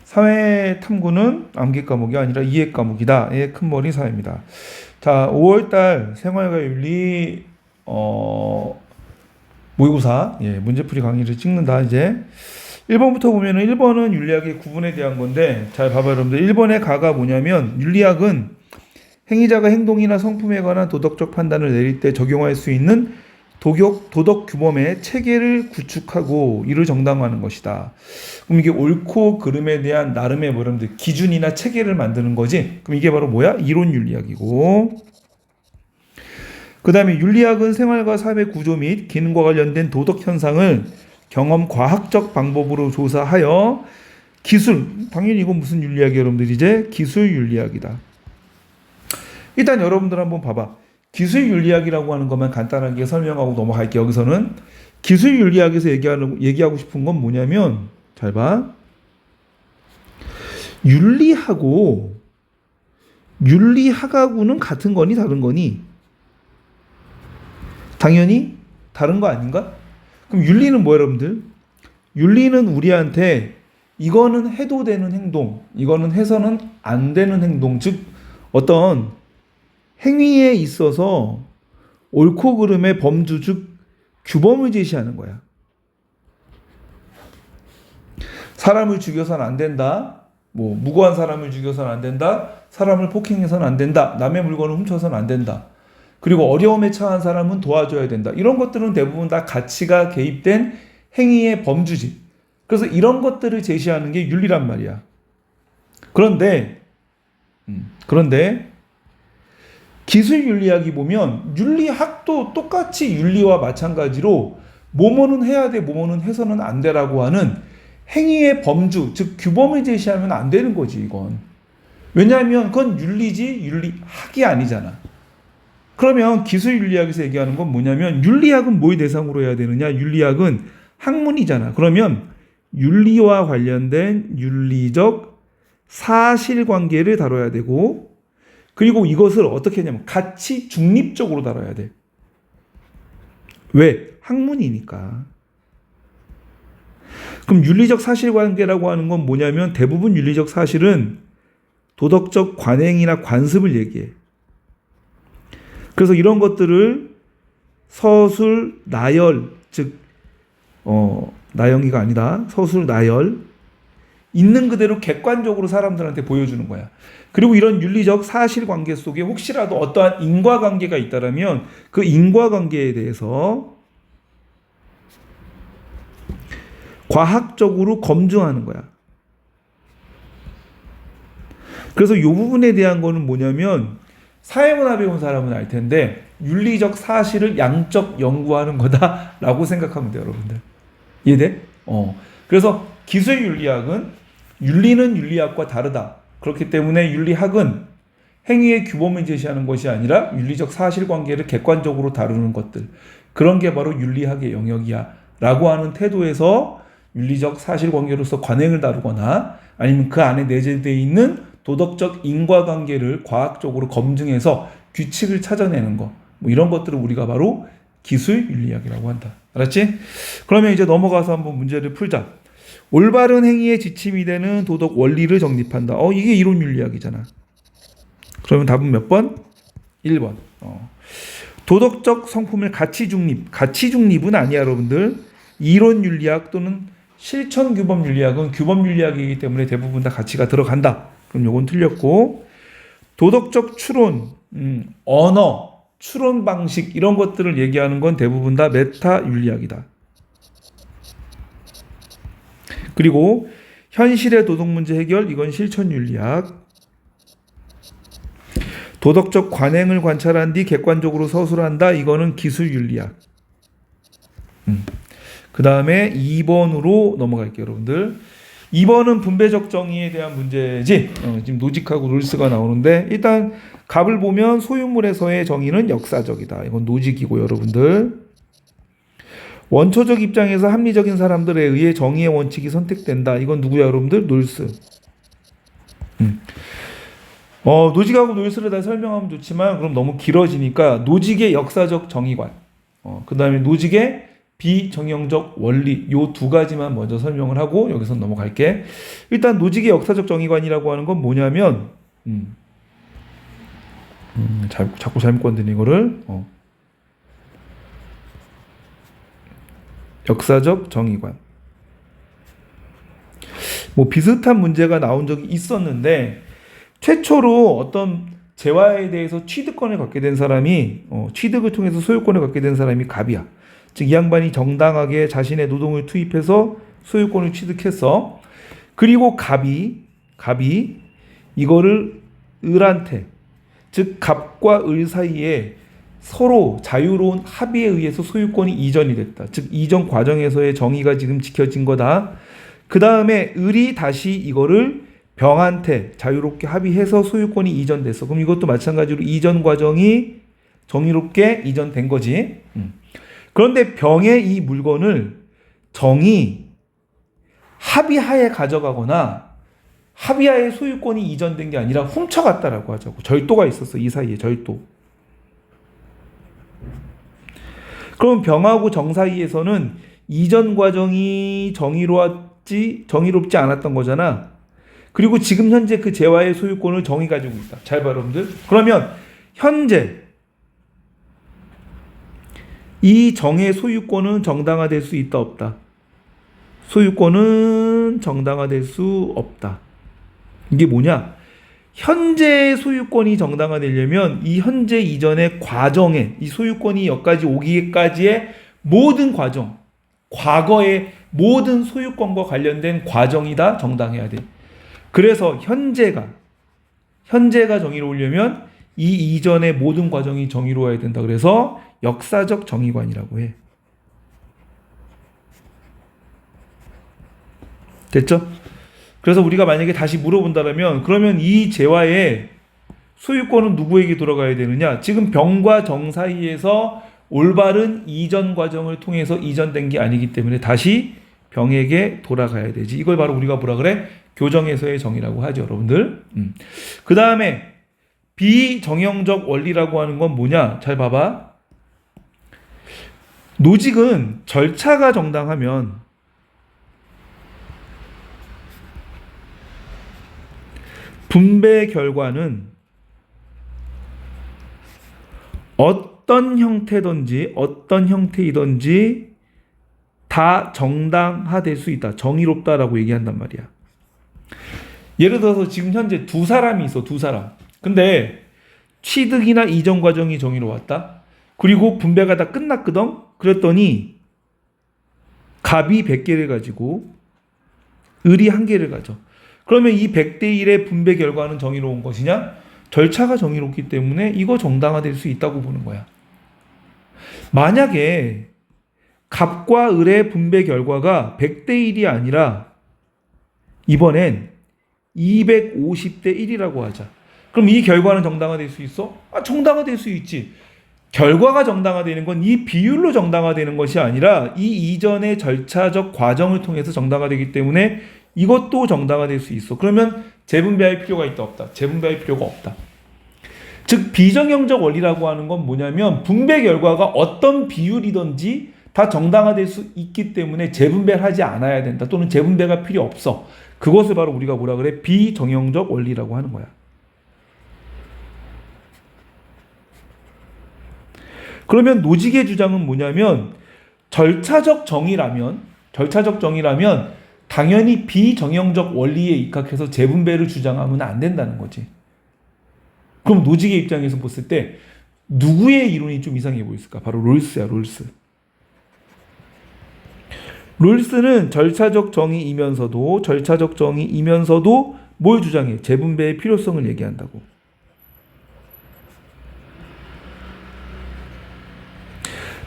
사회 탐구는 암기 과목이 아니라 이해 과목이다. 의 큰머리 사회입니다. 자, 5월달 생활과 윤리 모의고사 문제풀이 강의를 찍는다. 이제 1번부터 보면은 1번은 윤리학의 구분에 대한 건데 잘 봐봐요, 여러분들. 1번의 가가 뭐냐면 윤리학은 행위자가 행동이나 성품에 관한 도덕적 판단을 내릴 때 적용할 수 있는 도덕 규범의 체계를 구축하고 이를 정당화하는 것이다. 그럼 이게 옳고 그름에 대한 나름의 여러분들 기준이나 체계를 만드는 거지. 그럼 이게 바로 뭐야? 이론 윤리학이고. 그 다음에 윤리학은 생활과 사회 구조 및 기능과 관련된 도덕 현상을 경험 과학적 방법으로 조사하여 기술, 당연히 이건 무슨 윤리학이에요, 여러분들? 이제 기술 윤리학이다. 일단 여러분들 한번 봐봐. 기술 윤리학이라고 하는 것만 간단하게 설명하고 넘어갈게요. 여기서는 기술 윤리학에서 얘기하고 싶은 건 뭐냐면, 잘 봐. 윤리하고 윤리학하고는 같은 거니 다른 거니? 당연히 다른 거 아닌가? 그럼 윤리는 뭐예요, 여러분들? 윤리는 우리한테 이거는 해도 되는 행동, 이거는 해서는 안 되는 행동, 즉 어떤 행위에 있어서 옳고 그름의 범주, 즉 규범을 제시하는 거야. 사람을 죽여서는 안 된다. 뭐 무고한 사람을 죽여서는 안 된다. 사람을 폭행해서는 안 된다. 남의 물건을 훔쳐서는 안 된다. 그리고 어려움에 처한 사람은 도와줘야 된다. 이런 것들은 대부분 다 가치가 개입된 행위의 범주지. 그래서 이런 것들을 제시하는 게 윤리란 말이야. 그런데 기술 윤리학이 보면 윤리학도 똑같이 윤리와 마찬가지로 뭐뭐는 해야 돼, 뭐뭐는 해서는 안 되라고 하는 행위의 범주, 즉 규범을 제시하면 안 되는 거지, 이건. 왜냐하면 그건 윤리지 윤리학이 아니잖아. 그러면 기술 윤리학에서 얘기하는 건 뭐냐면 윤리학은 뭐의 대상으로 해야 되느냐? 윤리학은 학문이잖아. 그러면 윤리와 관련된 윤리적 사실관계를 다뤄야 되고, 그리고 이것을 어떻게 하냐면 가치 중립적으로 다뤄야 돼. 왜? 학문이니까. 그럼 윤리적 사실관계라고 하는 건 뭐냐면 대부분 윤리적 사실은 도덕적 관행이나 관습을 얘기해. 그래서 이런 것들을 서술, 나열, 즉 나영이가 아니다. 서술, 나열, 있는 그대로 객관적으로 사람들한테 보여주는 거야. 그리고 이런 윤리적 사실관계 속에 혹시라도 어떠한 인과관계가 있다면 그 인과관계에 대해서 과학적으로 검증하는 거야. 그래서 이 부분에 대한 거는 뭐냐면 사회문화 배운 사람은 알 텐데 윤리적 사실을 양적 연구하는 거다라고 생각하면 돼요, 여러분들. 이해돼? 그래서 기술 윤리학은 윤리는 윤리학과 다르다. 그렇기 때문에 윤리학은 행위의 규범을 제시하는 것이 아니라 윤리적 사실관계를 객관적으로 다루는 것들. 그런 게 바로 윤리학의 영역이야. 라고 하는 태도에서 윤리적 사실관계로서 관행을 다루거나 아니면 그 안에 내재되어 있는 도덕적 인과관계를 과학적으로 검증해서 규칙을 찾아내는 거. 뭐 이런 것들을 우리가 바로 기술 윤리학이라고 한다. 알았지? 그러면 이제 넘어가서 한번 문제를 풀자. 올바른 행위의 지침이 되는 도덕 원리를 정립한다. 이게 이론 윤리학이잖아. 그러면 답은 몇 번? 1번. 도덕적 성품을 가치 중립은 아니야, 여러분들. 이론 윤리학 또는 실천 규범 윤리학은 규범 윤리학이기 때문에 대부분 다 가치가 들어간다. 그럼 요건 틀렸고, 도덕적 추론, 언어, 추론 방식 이런 것들을 얘기하는 건 대부분 다 메타 윤리학이다. 그리고 현실의 도덕 문제 해결, 이건 실천 윤리학. 도덕적 관행을 관찰한 뒤 객관적으로 서술한다, 이거는 기술 윤리학. 그 다음에 2번으로 넘어갈게요, 여러분들. 2번은 분배적 정의에 대한 문제지. 지금 노직하고 룰스가 나오는데 일단 갑을 보면 소유물에서의 정의는 역사적이다. 이건 노직이고, 여러분들. 원초적 입장에서 합리적인 사람들에 의해 정의의 원칙이 선택된다. 이건 누구야, 여러분들? 놀스. 노직하고 놀스를 다 설명하면 좋지만 그럼 너무 길어지니까 노직의 역사적 정의관. 그 다음에 노직의 비정형적 원리 요 두 가지만 먼저 설명을 하고 여기서 넘어갈게. 일단 노직의 역사적 정의관이라고 하는 건 뭐냐면 자꾸 잘못 건드는 이거를 역사적 정의관. 뭐 비슷한 문제가 나온 적이 있었는데 최초로 어떤 재화에 대해서 취득권을 갖게 된 사람이 취득을 통해서 소유권을 갖게 된 사람이 갑이야. 즉 이 양반이 정당하게 자신의 노동을 투입해서 소유권을 취득했어. 그리고 갑이 이거를 을한테, 즉 갑과 을 사이에 서로 자유로운 합의에 의해서 소유권이 이전이 됐다. 즉 이전 과정에서의 정의가 지금 지켜진 거다. 그 다음에 을이 다시 이거를 병한테 자유롭게 합의해서 소유권이 이전됐어. 그럼 이것도 마찬가지로 이전 과정이 정의롭게 이전된 거지. 그런데 병의 이 물건을 정이 합의하에 가져가거나 합의하에 소유권이 이전된 게 아니라 훔쳐갔다라고 하자고. 절도가 있었어. 이 사이에 절도. 그럼 병하고 정 사이에서는 이전 과정이 정의롭지 않았던 거잖아. 그리고 지금 현재 그 재화의 소유권을 정이 가지고 있다. 잘 봐, 여러분들. 그러면 현재 이 정의 소유권은 정당화될 수 있다, 없다? 소유권은 정당화될 수 없다. 이게 뭐냐? 현재 소유권이 정당화되려면 이 현재 이전의 과정에 이 소유권이 여기까지 오기까지의 모든 과정, 과거의 모든 소유권과 관련된 과정이 다 정당해야 돼. 그래서 현재가 정의로우려면 이 이전의 모든 과정이 정의로워야 된다. 그래서 역사적 정의관이라고 해. 됐죠? 그래서 우리가 만약에 다시 물어본다면 그러면 이 재화의 소유권은 누구에게 돌아가야 되느냐? 지금 병과 정 사이에서 올바른 이전 과정을 통해서 이전된 게 아니기 때문에 다시 병에게 돌아가야 되지. 이걸 바로 우리가 뭐라 그래? 교정에서의 정의라고 하죠, 여러분들. 그 다음에 비정형적 원리라고 하는 건 뭐냐? 잘 봐봐. 노직은 절차가 정당하면 분배 결과는 어떤 형태이든지 다 정당화될 수 있다. 정의롭다라고 얘기한단 말이야. 예를 들어서 지금 현재 두 사람이 있어. 두 사람. 근데 취득이나 이전 과정이 정의로웠다. 그리고 분배가 다 끝났거든. 그랬더니 갑이 100개를 가지고 을이 1개를 가져. 그러면 이 100대 1의 분배 결과는 정의로운 것이냐? 절차가 정의롭기 때문에 이거 정당화될 수 있다고 보는 거야. 만약에 갑과 을의 분배 결과가 100대 1이 아니라 이번엔 250대 1이라고 하자. 그럼 이 결과는 정당화될 수 있어? 정당화될 수 있지. 결과가 정당화되는 건 이 비율로 정당화되는 것이 아니라 이 이전의 절차적 과정을 통해서 정당화되기 때문에 이것도 정당화될 수 있어. 그러면 재분배할 필요가 있다, 없다? 재분배할 필요가 없다. 즉 비정형적 원리라고 하는 건 뭐냐면 분배 결과가 어떤 비율이든지 다 정당화될 수 있기 때문에 재분배를 하지 않아야 된다. 또는 재분배가 필요 없어. 그것을 바로 우리가 뭐라 그래? 비정형적 원리라고 하는 거야. 그러면 노직의 주장은 뭐냐면 절차적 정의라면 당연히 비정형적 원리에 입각해서 재분배를 주장하면 안 된다는 거지. 그럼 노직의 입장에서 봤을 때 누구의 이론이 좀 이상해 보였을까? 바로 롤스야, 롤스. 롤스는 절차적 정의이면서도 뭘 주장해? 재분배의 필요성을 얘기한다고.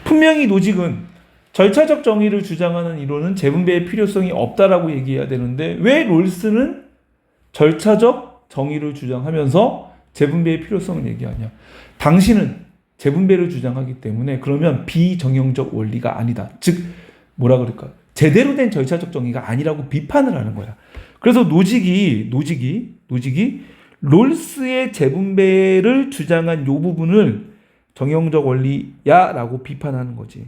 분명히 노직은 절차적 정의를 주장하는 이론은 재분배의 필요성이 없다라고 얘기해야 되는데 왜 롤스는 절차적 정의를 주장하면서 재분배의 필요성을 얘기하냐? 당신은 재분배를 주장하기 때문에 그러면 비정형적 원리가 아니다. 즉 뭐라 그럴까? 제대로 된 절차적 정의가 아니라고 비판을 하는 거야. 그래서 노직이 롤스의 재분배를 주장한 요 부분을 정형적 원리야라고 비판하는 거지.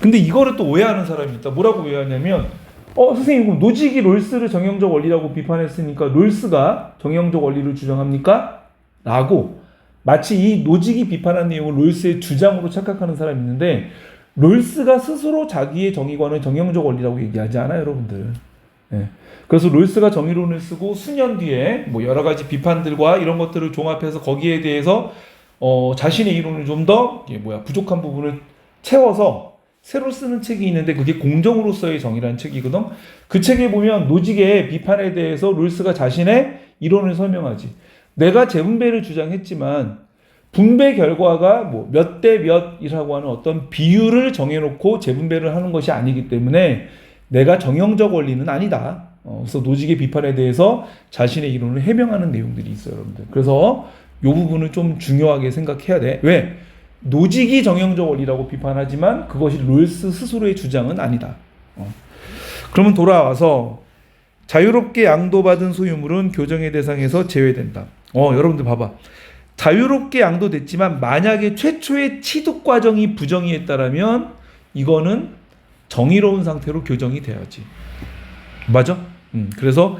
근데 이거를 또 오해하는 사람이 있다. 뭐라고 오해하냐면 선생님 그럼 노지기 롤스를 정형적 원리라고 비판했으니까 롤스가 정형적 원리를 주장합니까? 라고 마치 이 노지기 비판한 내용을 롤스의 주장으로 착각하는 사람이 있는데 롤스가 스스로 자기의 정의관을 정형적 원리라고 얘기하지 않아요, 여러분들. 예. 그래서 롤스가 정의론을 쓰고 수년 뒤에 뭐 여러 가지 비판들과 이런 것들을 종합해서 거기에 대해서 자신의 이론을 좀 더 부족한 부분을 채워서 새로 쓰는 책이 있는데 그게 공정으로서의 정의라는 책이거든. 그 책에 보면 노직의 비판에 대해서 롤스가 자신의 이론을 설명하지. 내가 재분배를 주장했지만 분배 결과가 뭐 몇 대 몇이라고 하는 어떤 비율을 정해놓고 재분배를 하는 것이 아니기 때문에 내가 정형적 원리는 아니다. 그래서 노직의 비판에 대해서 자신의 이론을 해명하는 내용들이 있어요, 여러분들. 그래서 이 부분을 좀 중요하게 생각해야 돼. 왜? 노직이 정형적 원리라고 비판하지만 그것이 롤스 스스로의 주장은 아니다. 그러면 돌아와서 자유롭게 양도받은 소유물은 교정의 대상에서 제외된다. 여러분들 봐봐. 자유롭게 양도됐지만 만약에 최초의 취득 과정이 부정의했다라면 이거는 정의로운 상태로 교정이 돼야지. 맞아? 그래서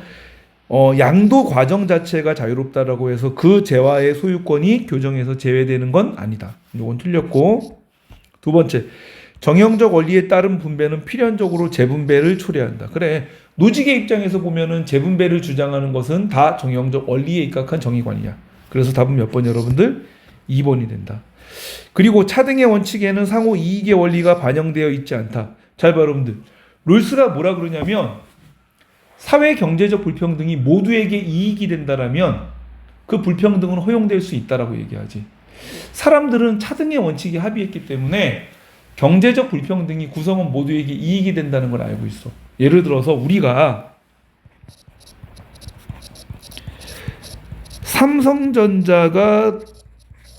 양도 과정 자체가 자유롭다라고 해서 그 재화의 소유권이 교정에서 제외되는 건 아니다. 이건 틀렸고, 두 번째, 정형적 원리에 따른 분배는 필연적으로 재분배를 초래한다. 그래, 노직의 입장에서 보면은 재분배를 주장하는 것은 다 정형적 원리에 입각한 정의관이야. 그래서 답은 몇 번 여러분들? 2번이 된다. 그리고 차등의 원칙에는 상호 이익의 원리가 반영되어 있지 않다. 잘 봐, 여러분들. 롤스가 뭐라 그러냐면 사회 경제적 불평등이 모두에게 이익이 된다라면 그 불평등은 허용될 수 있다라고 얘기하지. 사람들은 차등의 원칙에 합의했기 때문에 경제적 불평등이 구성원 모두에게 이익이 된다는 걸 알고 있어. 예를 들어서 우리가 삼성전자가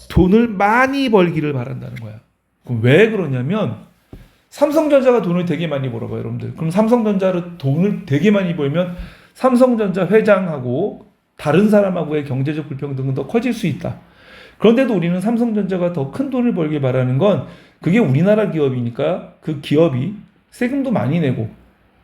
돈을 많이 벌기를 바란다는 거야. 그럼 왜 그러냐면 삼성전자가 돈을 되게 많이 벌어봐요, 여러분들. 그럼 삼성전자를 돈을 되게 많이 벌면 삼성전자 회장하고 다른 사람하고의 경제적 불평등은 더 커질 수 있다. 그런데도 우리는 삼성전자가 더 큰 돈을 벌길 바라는 건 그게 우리나라 기업이니까 그 기업이 세금도 많이 내고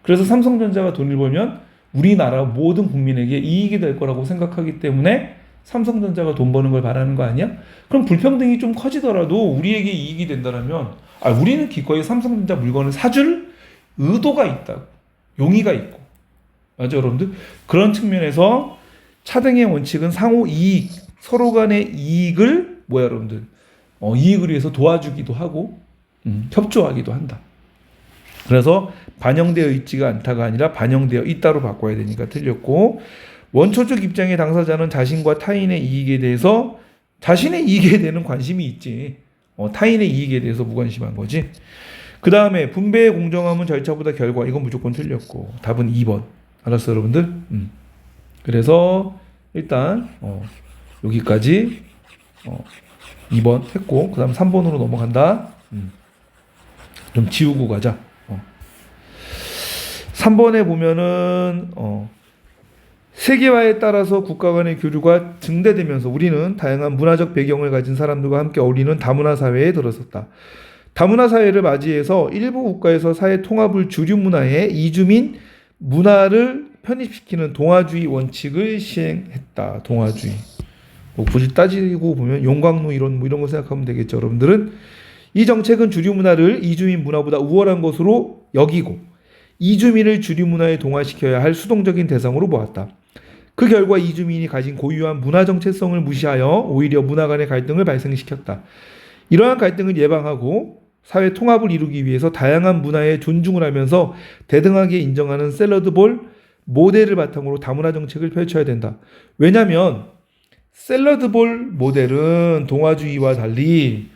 그래서 삼성전자가 돈을 벌면 우리나라 모든 국민에게 이익이 될 거라고 생각하기 때문에 삼성전자가 돈 버는 걸 바라는 거 아니야? 그럼 불평등이 좀 커지더라도 우리에게 이익이 된다면 우리는 기꺼이 삼성전자 물건을 사줄 의도가 있다. 용의가 있고. 맞죠, 여러분들? 그런 측면에서 차등의 원칙은 상호 이익, 서로 간의 이익을 여러분들? 이익을 위해서 도와주기도 하고 협조하기도 한다. 그래서 반영되어 있지가 않다가 아니라 반영되어 있다로 바꿔야 되니까 틀렸고, 원초적 입장의 당사자는 자신과 타인의 이익에 대해서 자신의 이익에 대한 관심이 있지. 타인의 이익에 대해서 무관심한 거지. 그 다음에 분배의 공정함은 절차보다 결과. 이건 무조건 틀렸고 답은 2번. 알았어, 여러분들? 그래서 일단 여기까지 2번 했고 그 다음 3번으로 넘어간다. 좀 지우고 가자. 3번에 보면은 세계화에 따라서 국가 간의 교류가 증대되면서 우리는 다양한 문화적 배경을 가진 사람들과 함께 어울리는 다문화 사회에 들어섰다. 다문화 사회를 맞이해서 일부 국가에서 사회 통합을 주류 문화에 이주민 문화를 편입시키는 동아주의 원칙을 시행했다. 동아주의. 굳이 따지고 보면 용광로 이론 이런 거 생각하면 되겠죠. 여러분들은 이 정책은 주류 문화를 이주민 문화보다 우월한 것으로 여기고 이주민을 주류 문화에 동화시켜야 할 수동적인 대상으로 보았다. 그 결과 이주민이 가진 고유한 문화 정체성을 무시하여 오히려 문화 간의 갈등을 발생시켰다. 이러한 갈등을 예방하고 사회 통합을 이루기 위해서 다양한 문화에 존중을 하면서 대등하게 인정하는 샐러드볼 모델을 바탕으로 다문화 정책을 펼쳐야 된다. 왜냐하면 샐러드볼 모델은 동아주의와 달리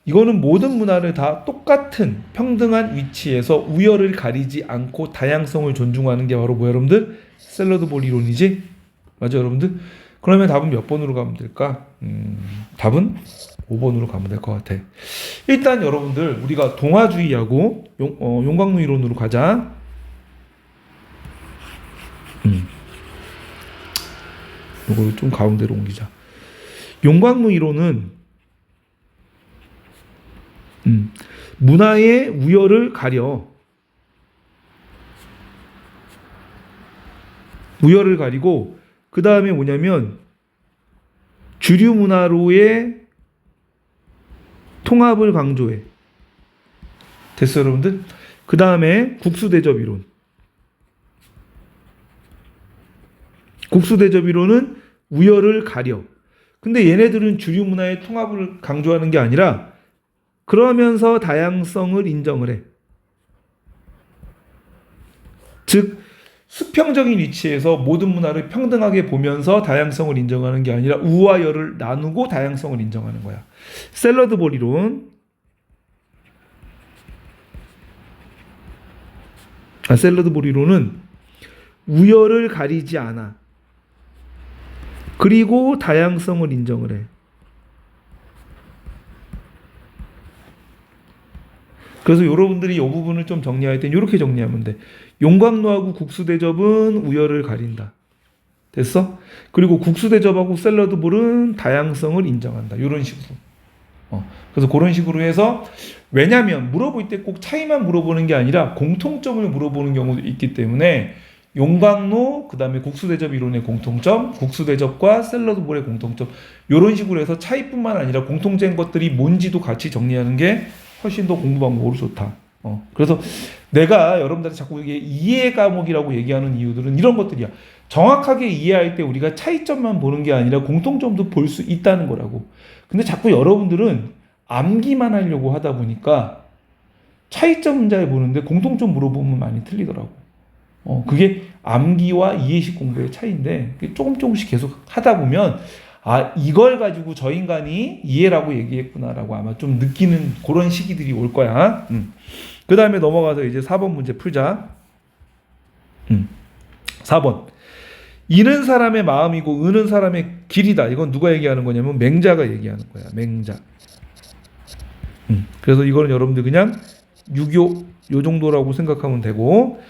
이거는 모든 문화를 다 똑같은 평등한 위치에서 우열을 가리지 않고 다양성을 존중하는 게 바로 여러분들? 샐러드볼 이론이지? 맞아, 여러분들? 그러면 답은 몇 번으로 가면 될까? 답은 5번으로 가면 될 것 같아. 일단 여러분들 우리가 동아주의하고 용광로 이론으로 가자. 이걸 좀 가운데로 옮기자. 용광로 이론은 문화의 우열을 가려. 우열을 가리고 그 다음에 뭐냐면 주류 문화로의 통합을 강조해. 됐어요, 여러분들? 그 다음에 국수대접 이론. 국수대접 이론은 우열을 가려. 근데 얘네들은 주류 문화의 통합을 강조하는 게 아니라 그러면서 다양성을 인정을 해. 즉 수평적인 위치에서 모든 문화를 평등하게 보면서 다양성을 인정하는 게 아니라 우와 열을 나누고 다양성을 인정하는 거야. 샐러드 볼 이론. 샐러드 볼 이론은 우열을 가리지 않아. 그리고 다양성을 인정을 해. 그래서 여러분들이 이 부분을 좀 정리할 땐 이렇게 정리하면 돼. 용광로하고 국수대접은 우열을 가린다. 됐어? 그리고 국수대접하고 샐러드볼은 다양성을 인정한다. 이런 식으로. 그래서 그런 식으로 해서 왜냐하면 물어볼 때 꼭 차이만 물어보는 게 아니라 공통점을 물어보는 경우도 있기 때문에 용광로, 그 다음에 국수대접 이론의 공통점, 국수대접과 샐러드볼의 공통점 이런 식으로 해서 차이뿐만 아니라 공통된 것들이 뭔지도 같이 정리하는 게 훨씬 더 공부 방법으로 좋다. 그래서 내가 여러분들한테 자꾸 이게 이해 과목이라고 얘기하는 이유들은 이런 것들이야. 정확하게 이해할 때 우리가 차이점만 보는 게 아니라 공통점도 볼 수 있다는 거라고. 근데 자꾸 여러분들은 암기만 하려고 하다 보니까 차이점 문제 보는데 공통점 물어보면 많이 틀리더라고. 그게 암기와 이해식 공부의 차이인데 조금씩 계속 하다 보면 아 이걸 가지고 저 인간이 이해라고 얘기했구나라고 아마 좀 느끼는 그런 시기들이 올 거야. 그 다음에 넘어가서 이제 4번 문제 풀자. 4번. 이는 사람의 마음이고 의는 사람의 길이다. 이건 누가 얘기하는 거냐면 맹자가 얘기하는 거야. 맹자. 그래서 이거는 여러분들 그냥 유교 요 정도라고 생각하면 되고,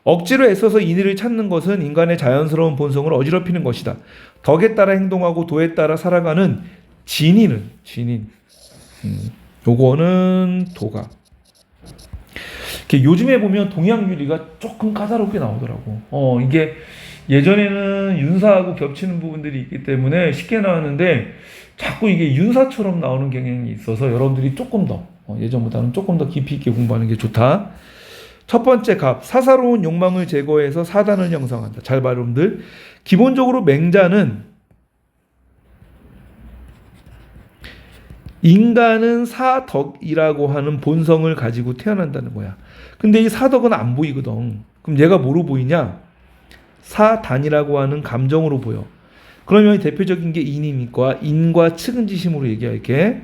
억지로 애써서 인의를 찾는 것은 인간의 자연스러운 본성을 어지럽히는 것이다. 덕에 따라 행동하고 도에 따라 살아가는 진인은 요거는 도가. 요즘에 보면 동양윤리가 조금 까다롭게 나오더라고. 이게 예전에는 윤사하고 겹치는 부분들이 있기 때문에 쉽게 나왔는데 자꾸 이게 윤사처럼 나오는 경향이 있어서 여러분들이 조금 더 예전보다는 조금 더 깊이 있게 공부하는 게 좋다. 첫 번째 갑, 사사로운 욕망을 제거해서 사단을 형성한다. 잘 봐 여러분들. 기본적으로 맹자는 인간은 사덕이라고 하는 본성을 가지고 태어난다는 거야. 근데 이 사덕은 안 보이거든. 그럼 얘가 뭐로 보이냐? 사단이라고 하는 감정으로 보여. 그러면 대표적인 게 인이니까 인과 측은지심으로 얘기할게.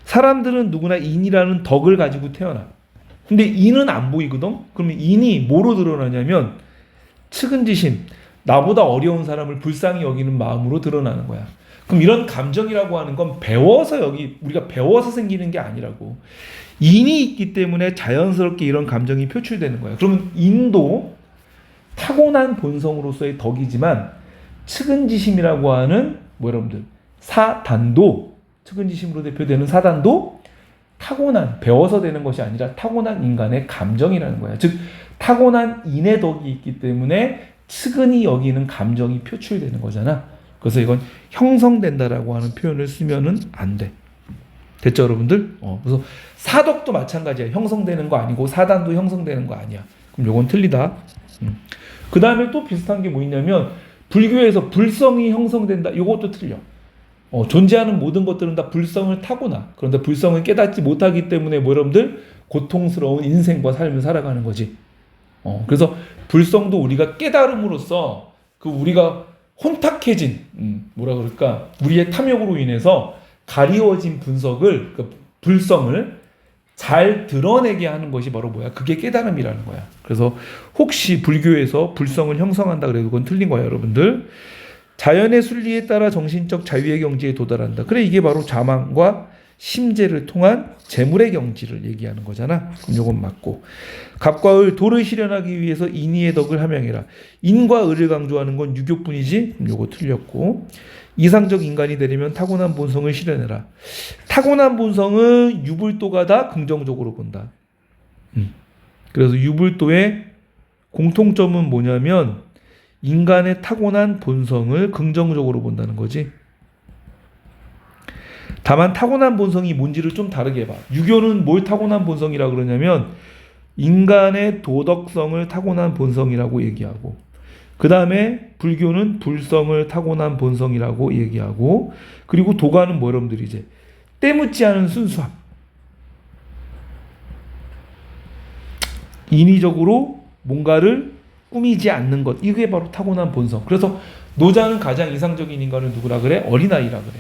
사람들은 누구나 인이라는 덕을 가지고 태어나. 근데 인은 안 보이거든? 그러면 인이 뭐로 드러나냐면 측은지심, 나보다 어려운 사람을 불쌍히 여기는 마음으로 드러나는 거야. 그럼 이런 감정이라고 하는 건 우리가 배워서 생기는 게 아니라고. 인이 있기 때문에 자연스럽게 이런 감정이 표출되는 거야. 그러면 인도 타고난 본성으로서의 덕이지만 측은지심이라고 하는 여러분들 사단도, 측은지심으로 대표되는 사단도 타고난, 배워서 되는 것이 아니라 타고난 인간의 감정이라는 거야. 즉 타고난 인의 덕이 있기 때문에 측은히 여기는 감정이 표출되는 거잖아. 그래서 이건 형성된다라고 하는 표현을 쓰면은 안 돼. 됐죠, 여러분들? 그래서 사덕도 마찬가지야. 형성되는 거 아니고 사단도 형성되는 거 아니야. 그럼 요건 틀리다. 그 다음에 또 비슷한 게 뭐 있냐면 불교에서 불성이 형성된다. 요것도 틀려. 존재하는 모든 것들은 다 불성을 타고나. 그런데 불성을 깨닫지 못하기 때문에 여러분들 고통스러운 인생과 삶을 살아가는 거지. 그래서 불성도 우리가 깨달음으로써 우리가 혼탁해진 우리의 탐욕으로 인해서 가리워진 불성을 잘 드러내게 하는 것이 바로 뭐야? 그게 깨달음이라는 거야. 그래서 혹시 불교에서 불성을 형성한다 그래도 그건 틀린 거야, 여러분들. 자연의 순리에 따라 정신적 자유의 경지에 도달한다. 그래, 이게 바로 자망과 심재를 통한 재물의 경지를 얘기하는 거잖아. 그럼 요건 맞고. 갑과 을, 도를 실현하기 위해서 인의의 덕을 함양해라. 인과 을을 강조하는 건 유교뿐이지. 그럼 요거 틀렸고. 이상적 인간이 되려면 타고난 본성을 실현해라. 타고난 본성은 유불도가 다 긍정적으로 본다. 그래서 유불도의 공통점은 뭐냐면 인간의 타고난 본성을 긍정적으로 본다는 거지. 다만 타고난 본성이 뭔지를 좀 다르게 봐. 유교는 뭘 타고난 본성이라고 그러냐면 인간의 도덕성을 타고난 본성이라고 얘기하고, 그 다음에 불교는 불성을 타고난 본성이라고 얘기하고, 그리고 도가는 뭐 여러분들이 이제 때묻지 않은 순수함, 인위적으로 뭔가를 꾸미지 않는 것, 이게 바로 타고난 본성. 그래서 노자는 가장 이상적인 인간을 누구라 그래? 어린아이라 그래.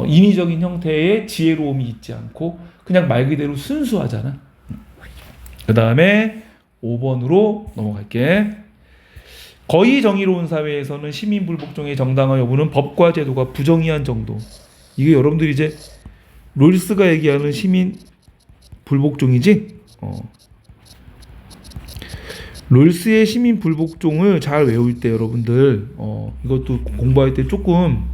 인위적인 형태의 지혜로움이 있지 않고 그냥 말 그대로 순수하잖아. 그 다음에 5번으로 넘어갈게. 거의 정의로운 사회에서는 시민 불복종의 정당화 여부는 법과 제도가 부정의한 정도. 이게 여러분들이 이제 롤스가 얘기하는 시민 불복종이지. 롤스의 시민 불복종을 잘 외울 때 여러분들 이것도 공부할 때 조금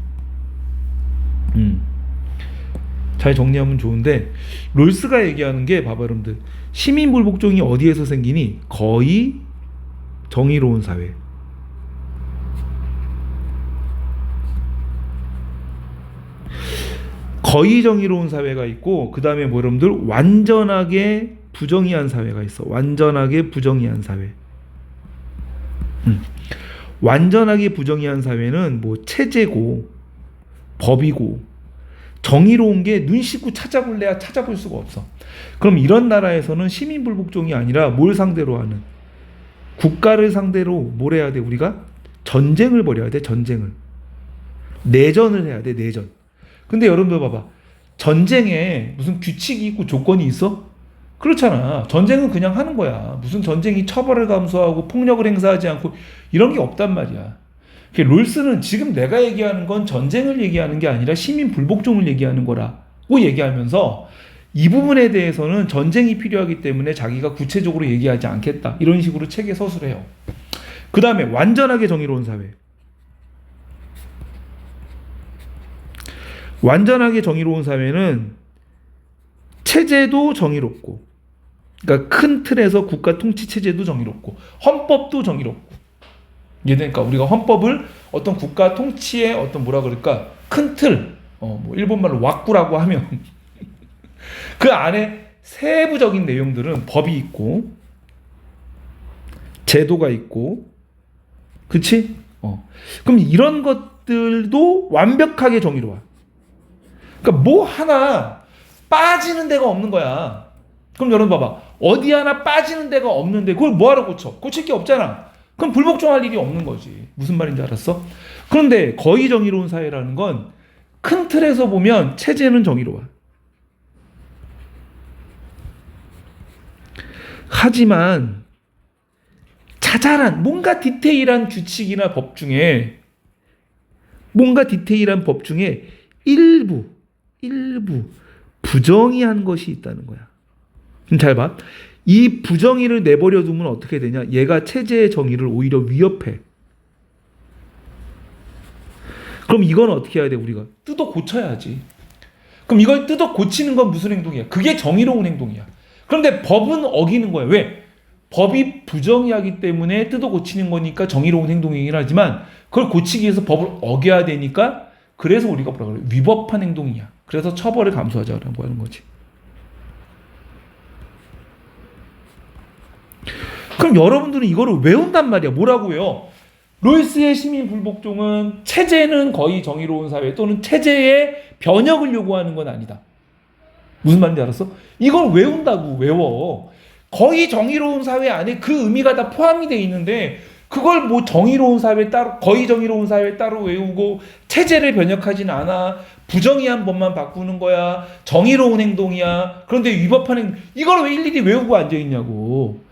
잘 정리하면 좋은데, 롤스가 얘기하는 게 봐봐 여러분들, 시민 불복종이 어디에서 생기니? 거의 정의로운 사회. 거의 정의로운 사회가 있고, 그 다음에 뭐 여러분들 완전하게 부정의한 사회가 있어. 완전하게 부정의한 사회. 완전하게 부정의한 사회는 뭐 체제고 법이고 정의로운 게 눈 씻고 찾아볼래야 찾아볼 수가 없어. 그럼 이런 나라에서는 시민 불복종이 아니라 뭘 상대로 하는? 국가를 상대로 뭘 해야 돼? 우리가 전쟁을 벌여야 돼. 전쟁을. 내전을 해야 돼. 내전. 근데 여러분들 봐봐. 전쟁에 무슨 규칙이 있고 조건이 있어? 그렇잖아. 전쟁은 그냥 하는 거야. 무슨 전쟁이 처벌을 감수하고 폭력을 행사하지 않고 이런 게 없단 말이야. 롤스는 지금 내가 얘기하는 건 전쟁을 얘기하는 게 아니라 시민 불복종을 얘기하는 거라고 얘기하면서 이 부분에 대해서는 전쟁이 필요하기 때문에 자기가 구체적으로 얘기하지 않겠다. 이런 식으로 책에 서술해요. 그 다음에 완전하게 정의로운 사회. 완전하게 정의로운 사회는 체제도 정의롭고, 그러니까 큰 틀에서 국가 통치 체제도 정의롭고 헌법도 정의롭고. 그러니까 우리가 헌법을 어떤 국가 통치의 어떤 뭐라 그럴까 큰 틀, 뭐 일본말로 왁구라고 하면 그 안에 세부적인 내용들은 법이 있고 제도가 있고, 그치? 그럼 이런 것들도 완벽하게 정의로워. 그러니까 뭐 하나 빠지는 데가 없는 거야. 그럼 여러분 봐봐. 어디 하나 빠지는 데가 없는데 그걸 뭐하러 고쳐? 고칠 게 없잖아. 그럼 불복종할 일이 없는 거지. 무슨 말인지 알았어? 그런데 거의 정의로운 사회라는 건 큰 틀에서 보면 체제는 정의로워. 하지만 자잘한 뭔가 디테일한 규칙이나 법 중에 일부 부정의한 것이 있다는 거야. 그럼 잘 봐. 이 부정의를 내버려 두면 어떻게 되냐? 얘가 체제의 정의를 오히려 위협해. 그럼 이건 어떻게 해야 돼? 우리가 뜯어 고쳐야지. 그럼 이걸 뜯어 고치는 건 무슨 행동이야? 그게 정의로운 행동이야. 그런데 법은 어기는 거야. 왜? 법이 부정의하기 때문에 뜯어 고치는 거니까 정의로운 행동이긴 하지만 그걸 고치기 위해서 법을 어겨야 되니까, 그래서 우리가 뭐라 그래? 위법한 행동이야. 그래서 처벌을 감수하자라고 하는 거지. 그럼 여러분들은 이거를 외운단 말이야. 뭐라고 외워? 롤스의 시민 불복종은 체제는 거의 정의로운 사회 또는 체제의 변혁을 요구하는 건 아니다. 무슨 말인지 알았어? 이걸 외운다고. 외워. 거의 정의로운 사회 안에 그 의미가 다 포함이 돼 있는데 그걸 뭐 정의로운 사회 따로, 거의 정의로운 사회 따로 외우고 체제를 변혁하진 않아. 부정의한 법만 바꾸는 거야. 정의로운 행동이야. 그런데 위법한 행동, 이걸 왜 일일이 외우고 앉아있냐고.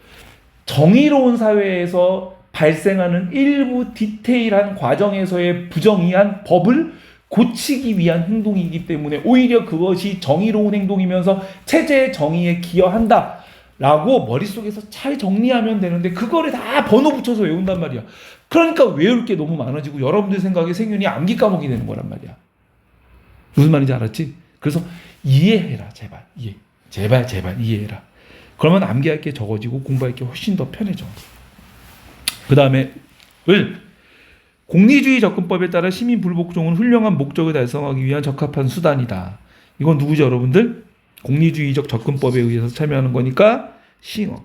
정의로운 사회에서 발생하는 일부 디테일한 과정에서의 부정의한 법을 고치기 위한 행동이기 때문에 오히려 그것이 정의로운 행동이면서 체제의 정의에 기여한다 라고 머릿속에서 잘 정리하면 되는데 그거를 다 번호 붙여서 외운단 말이야. 그러니까 외울 게 너무 많아지고 여러분들 생각에 생윤이 암기 과목이 되는 거란 말이야. 무슨 말인지 알았지? 그래서 이해해라. 제발 제발 이해해라. 그러면 암기할 게 적어지고 공부할 게 훨씬 더 편해져. 그 다음에 공리주의 접근법에 따라 시민 불복종은 훌륭한 목적을 달성하기 위한 적합한 수단이다. 이건 누구죠, 여러분들? 공리주의적 접근법에 의해서 참여하는 거니까 싱어.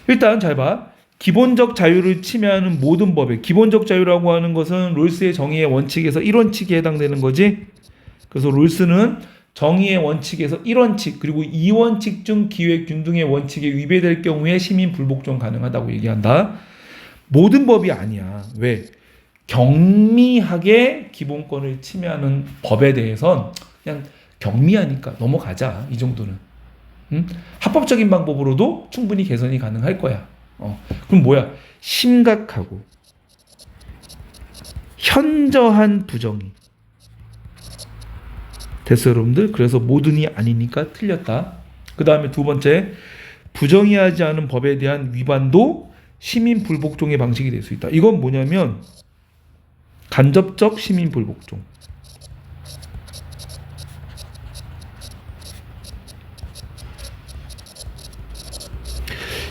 일단 잘 봐. 기본적 자유를 침해하는 모든 법에, 기본적 자유라고 하는 것은 롤스의 정의의 원칙에서 1원칙에 해당되는 거지. 그래서 롤스는 정의의 원칙에서 1원칙 그리고 2원칙 중 기획 균등의 원칙에 위배될 경우에 시민 불복종 가능하다고 얘기한다. 모든 법이 아니야. 왜? 경미하게 기본권을 침해하는 법에 대해선 그냥 경미하니까 넘어가자. 이 정도는. 합법적인 방법으로도 충분히 개선이 가능할 거야. 그럼 뭐야? 심각하고 현저한 부정이. 됐어요, 여러분들? 그래서 모든이 아니니까 틀렸다. 그 다음에 두 번째, 부정의하지 않은 법에 대한 위반도 시민 불복종의 방식이 될 수 있다. 이건 뭐냐면 간접적 시민 불복종.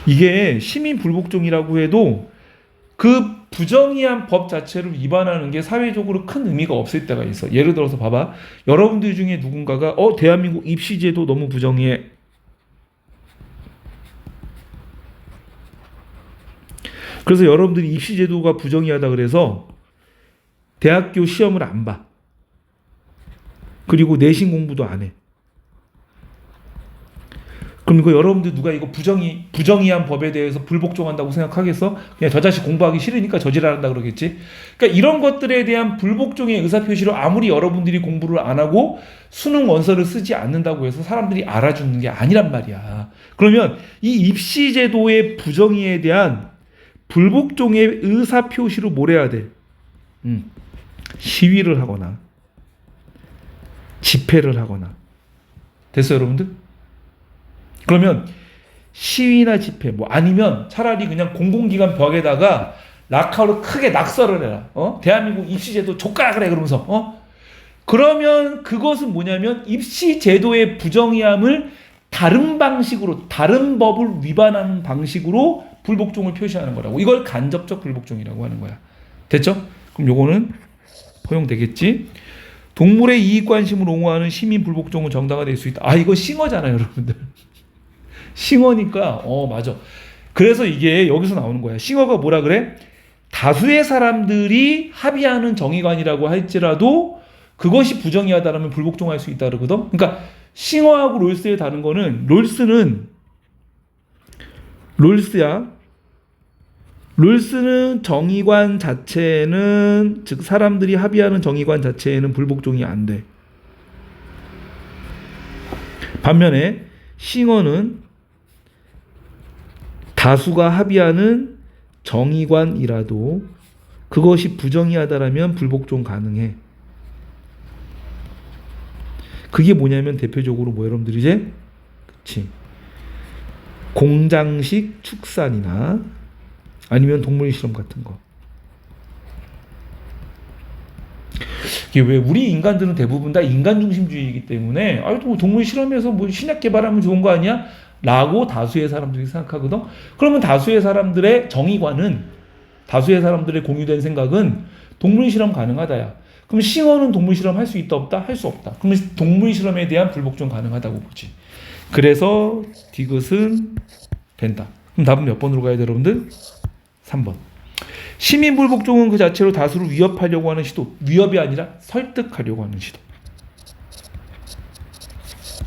이게 시민 불복종이라고 해도 그 부정의한 법 자체를 위반하는 게 사회적으로 큰 의미가 없을 때가 있어. 예를 들어서 봐봐. 여러분들 중에 누군가가 대한민국 입시제도 너무 부정의해. 그래서 여러분들이 입시제도가 부정의하다 그래서 대학교 시험을 안 봐. 그리고 내신 공부도 안 해. 그럼 이거 여러분들 누가 이거 부정의한 법에 대해서 불복종한다고 생각하겠어? 그냥 저 자식 공부하기 싫으니까 저지랄한다 그러겠지? 그러니까 이런 것들에 대한 불복종의 의사표시로 아무리 여러분들이 공부를 안 하고 수능 원서를 쓰지 않는다고 해서 사람들이 알아주는 게 아니란 말이야. 그러면 이 입시제도의 부정의에 대한 불복종의 의사표시로 뭘 해야 돼? 시위를 하거나 집회를 하거나. 됐어요, 여러분들? 그러면 시위나 집회 아니면 차라리 그냥 공공기관 벽에다가 락카로 크게 낙서를 해라. 대한민국 입시제도 족가라 그래 그러면서 그러면 그것은 뭐냐면 입시제도의 부정의함을 다른 방식으로 다른 법을 위반하는 방식으로 불복종을 표시하는 거라고. 이걸 간접적 불복종이라고 하는 거야. 됐죠? 그럼 요거는 허용되겠지? 동물의 이익 관심을 옹호하는 시민 불복종은 정당화될 수 있다. 이거 싱어잖아요, 여러분들. 싱어니까 맞아. 그래서 이게 여기서 나오는 거야. 싱어가 뭐라 그래? 다수의 사람들이 합의하는 정의관이라고 할지라도 그것이 부정의하다라면 불복종할 수 있다 그러거든. 그러니까 싱어하고 롤스에 다른 거는 롤스는 정의관 자체는 즉 사람들이 합의하는 정의관 자체에는 불복종이 안 돼. 반면에 싱어는 다수가 합의하는 정의관이라도 그것이 부정의하다라면 불복종 가능해. 그게 뭐냐면 대표적으로 여러분들이 이제 그치 공장식 축산이나 아니면 동물 실험 같은 거. 이게 왜 우리 인간들은 대부분 다 인간 중심주의이기 때문에 또 동물 실험에서 신약 개발하면 좋은 거 아니야? 라고 다수의 사람들이 생각하거든. 그러면 다수의 사람들의 정의관은 다수의 사람들의 공유된 생각은 동물 실험 가능하다야. 그럼 싱어는 동물 실험 할 수 있다 없다? 할 수 없다. 그러면 동물 실험에 대한 불복종 가능하다고 보지. 그래서 디귿은 된다. 그럼 답은 몇 번으로 가야 돼, 여러분들? 3번. 시민 불복종은 그 자체로 다수를 위협하려고 하는 시도. 위협이 아니라 설득하려고 하는 시도.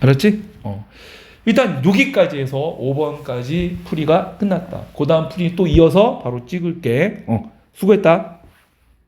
알았지? 일단 여기까지 해서 5번까지 풀이가 끝났다. 그 다음 풀이 또 이어서 바로 찍을게. 수고했다.